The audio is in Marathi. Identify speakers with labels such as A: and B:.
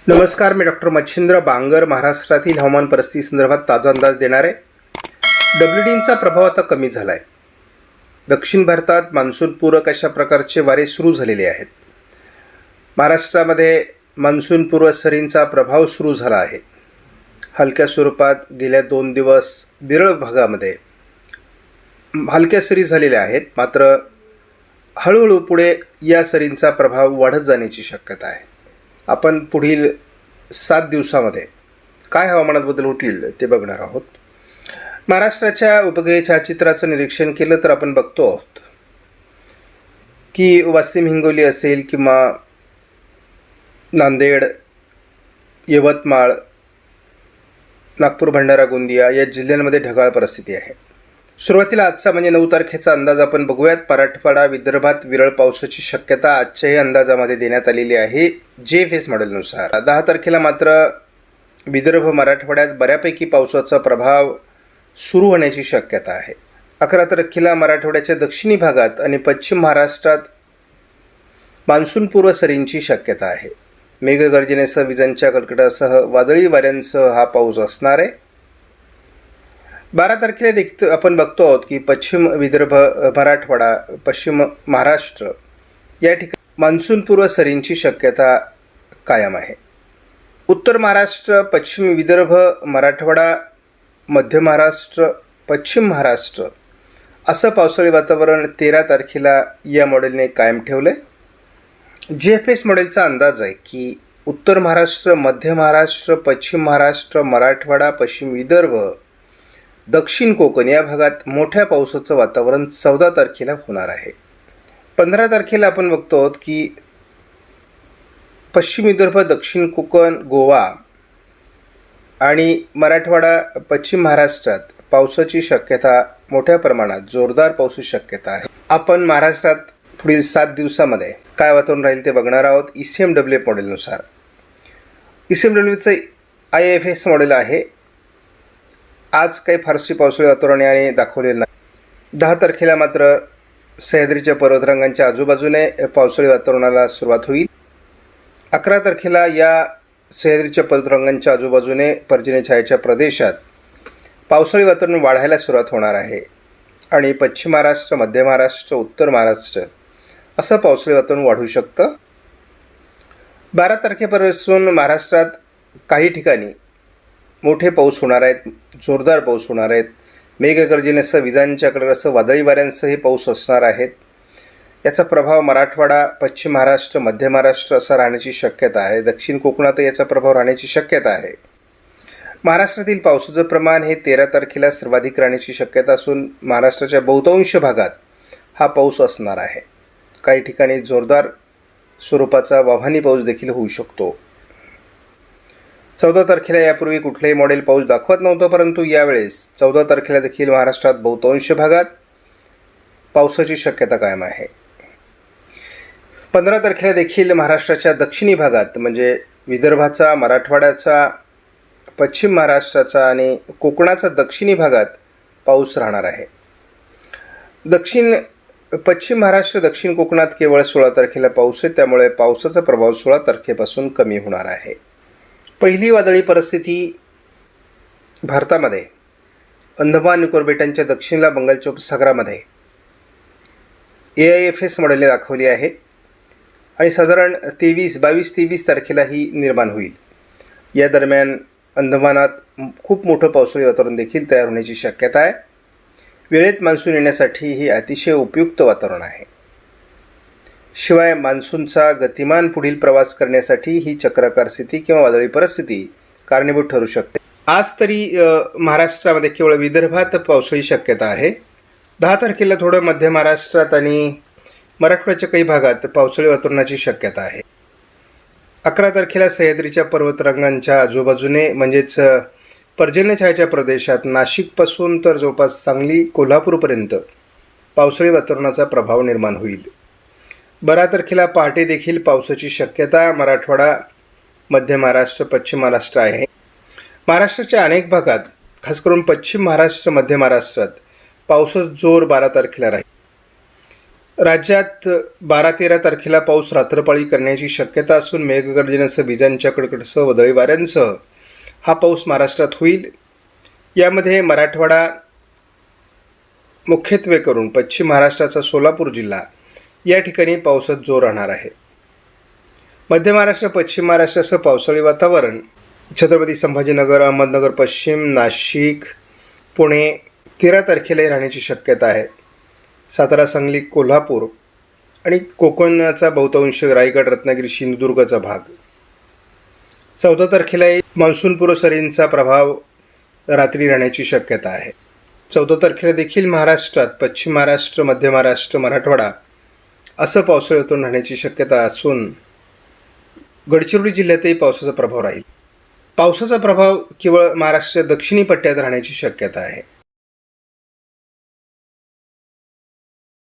A: नमस्कार, मी डॉक्टर मच्छिंद्र बांगर महाराष्ट्रातील हवामान परिस्थिती संदर्भात ताजा अंदाज देणार आहे. डब्ल्यूडीचा प्रभाव आता कमी झाला आहे. दक्षिण भारतात मान्सूनपूर्वक अशा प्रकारचे वारे सुरू झालेले आहेत. महाराष्ट्रामध्ये मान्सूनपूर्व सरींचा प्रभाव सुरू झाला आहे. हलक्या स्वरूपात गेल्या 2 दिवस विरळ भागामध्ये हलक्या सरी झालेल्या आहेत. मात्र हळूहळू पुढे या सरींचा प्रभाव वाढत जाण्याची शक्यता आहे. आपण पुढील 7 दिवसामध्ये काय हवामानात बदल होतील ते बघणार आहोत. महाराष्ट्राच्या उपग्रह छायाचित्राचं निरीक्षण केलं तर आपण बघतो आहोत की वाशिम हिंगोली असेल किंवा नांदेड, यवतमाळ, नागपूर, भंडारा, गोंदिया या जिल्ह्यांमध्ये ढगाळ परिस्थिती आहे. सुरुवातीला आजचा म्हणजे 9 तारखेचा अंदाज आपण बघूयात. मराठवाडा, विदर्भात विरळ पावसाची शक्यता आजच्याही अंदाजामध्ये देण्यात आलेली आहे JFS मॉडेलनुसार. 10 तारखेला मात्र विदर्भ, मराठवाड्यात बऱ्यापैकी पावसाचा प्रभाव सुरू होण्याची शक्यता आहे. 11 तारखेला मराठवाड्याच्या दक्षिणी भागात आणि पश्चिम महाराष्ट्रात मान्सूनपूर्व सरींची शक्यता आहे. मेघगर्जनेसह विजांच्या कडकडाटासह वादळी वाऱ्यांसह हा पाऊस असणार आहे. 12 तारखेला देखील आपण बघतो आहोत की पश्चिम विदर्भ, मराठवाडा, पश्चिम महाराष्ट्र या ठिकाणी मान्सूनपूर्व सरींची शक्यता कायम आहे. उत्तर महाराष्ट्र, पश्चिम विदर्भ, मराठवाडा, मध्य महाराष्ट्र, पश्चिम महाराष्ट्र असं पावसाळी वातावरण 13 तारखेला या मॉडेलने कायम ठेवलं आहे. JFS मॉडेलचा अंदाज आहे की उत्तर महाराष्ट्र, मध्य महाराष्ट्र, पश्चिम महाराष्ट्र, मराठवाडा, पश्चिम विदर्भ, दक्षिण कोकण या भागात मोठ्या पावसाचं वातावरण 14 तारखेला होणार आहे. 15 तारखेला आपण बघतो आहोत की पश्चिम विदर्भ, दक्षिण कोकण, गोवा आणि मराठवाडा, पश्चिम महाराष्ट्रात पावसाची शक्यता मोठ्या प्रमाणात जोरदार पावसाची शक्यता आहे. आपण महाराष्ट्रात पुढील 7 दिवसामध्ये काय वातावरण राहील ते बघणार आहोत. ECMWF मॉडेलनुसार. ECMWFचं IFS मॉडेल आहे. आज काही फारशी पावसाळी वातावरण याने दाखवलेलं नाही. 10 तारखेला मात्र सह्याद्रीच्या पर्वतरांगांच्या आजूबाजूने पावसाळी वातावरणाला सुरुवात होईल. 11 तारखेला या सह्याद्रीच्या पर्वतरांगांच्या आजूबाजूने पर्जन्य छायेच्या प्रदेशात पावसाळी वातावरण वाढायला सुरुवात होणार आहे आणि पश्चिम महाराष्ट्र, मध्य महाराष्ट्र, उत्तर महाराष्ट्र असं पावसाळी वातावरण वाढू शकतं. 12 तारखेपासून महाराष्ट्रात काही ठिकाणी मोठे पाऊस होणार आहेत, जोरदार पाऊस होणार आहेत. मेघगर्जनेसह विजांच्या कडकडाटासह वादळी वाऱ्यांसह पाऊस असणार आहेत. याचा प्रभाव मराठवाडा, पश्चिम महाराष्ट्र, मध्य महाराष्ट्र असा राहण्याची शक्यता आहे. दक्षिण कोकणात याचा प्रभाव राहण्याची शक्यता आहे. महाराष्ट्रातील पावसाचं प्रमाण हे 13 तारखेला सर्वाधिक राहण्याची शक्यता असून महाराष्ट्राच्या बहुतांश भागात हा पाऊस असणार आहे. काही ठिकाणी जोरदार स्वरूपाचा वाव्हाणी पाऊस देखील होऊ शकतो. 14 तारखेला यापूर्वी कुठलेही मॉडेल पाऊस दाखवत नव्हतं, परंतु यावेळेस 14 तारखेला देखील महाराष्ट्रात बहुतांश भागात पावसाची शक्यता कायम आहे. 15 तारखेला देखील महाराष्ट्राच्या दक्षिणी भागात म्हणजे विदर्भाचा, मराठवाड्याचा, पश्चिम महाराष्ट्राचा आणि कोकणाचा दक्षिणी भागात पाऊस राहणार आहे. पश्चिम महाराष्ट्र, दक्षिण कोकणात केवळ 16 तारखेला पाऊस आहे. त्यामुळे पावसाचा प्रभाव 16 तारखेपासून कमी होणार आहे. पहिली वादळी परिस्थिती भारतामध्ये अंदमान निकोबार बेटांच्या दक्षिणेला बंगालच्या उपसागरामध्ये AIFS मॉडेलने दाखवली आहे आणि साधारण 22-23 तारखेला ही निर्माण होईल. या दरम्यान अंदमानात खूप मोठं पावसाळी वातावरण देखील तयार होण्याची शक्यता आहे. वेळेत मान्सून येण्यासाठी ही अतिशय उपयुक्त वातावरण आहे. शिवाय मान्सूनचा गतिमान पुढील प्रवास करण्यासाठी ही चक्राकार स्थिती किंवा वादळी परिस्थिती कारणीभूत ठरू शकते. आज तरी महाराष्ट्रामध्ये केवळ विदर्भात पावसाळी शक्यता आहे. 10 तारखेला थोडं मध्य महाराष्ट्रात आणि मराठवाड्याच्या काही भागात पावसाळी वातावरणाची शक्यता आहे. 11 तारखेला सह्याद्रीच्या पर्वतरांगांच्या आजूबाजूने म्हणजेच पर्जन्य छायेच्या प्रदेशात नाशिकपासून तर जवळपास सांगली, कोल्हापूरपर्यंत पावसाळी वातावरणाचा प्रभाव निर्माण होईल. 12 तारखेला पहाटे देखील पावसाची शक्यता मराठवाडा, मध्य महाराष्ट्र, पश्चिम महाराष्ट्र आहे. महाराष्ट्राच्या अनेक भागात खास करून पश्चिम महाराष्ट्र, मध्य महाराष्ट्रात पावसाचा जोर 12 तारखेला राहील. राज्यात 12-13 तारखेला पाऊस रात्रपाळी करण्याची शक्यता असून मेघगर्जनेसह विजांच्या कडकडाटासह वादळी वाऱ्यांसह हा पाऊस महाराष्ट्रात होईल. यामध्ये मराठवाडा, मुख्यत्वे करून पश्चिम महाराष्ट्राचा सोलापूर जिल्हा या ठिकाणी पावसात जोर राहणार आहे. मध्य महाराष्ट्र, पश्चिम महाराष्ट्रासह पावसाळी वातावरण छत्रपती संभाजीनगर, अहमदनगर पश्चिम, नाशिक, पुणे 13 तारखेलाही राहण्याची शक्यता आहे. सातारा, सांगली, कोल्हापूर आणि कोकणचा बहुतांश, रायगड, रत्नागिरी, सिंधुदुर्गचा भाग 14 तारखेलाही मान्सूनपूर्व सरींचा प्रभाव रात्री राहण्याची शक्यता आहे. 14 तारखेला देखील महाराष्ट्रात पश्चिम महाराष्ट्र, मध्य महाराष्ट्र, मराठवाडा असं पावसाळी वातावरण राहण्याची शक्यता असून गडचिरोली जिल्ह्यातही पावसाचा प्रभाव राहील. पावसाचा प्रभाव केवळ महाराष्ट्राच्या दक्षिणी पट्ट्यात राहण्याची शक्यता आहे.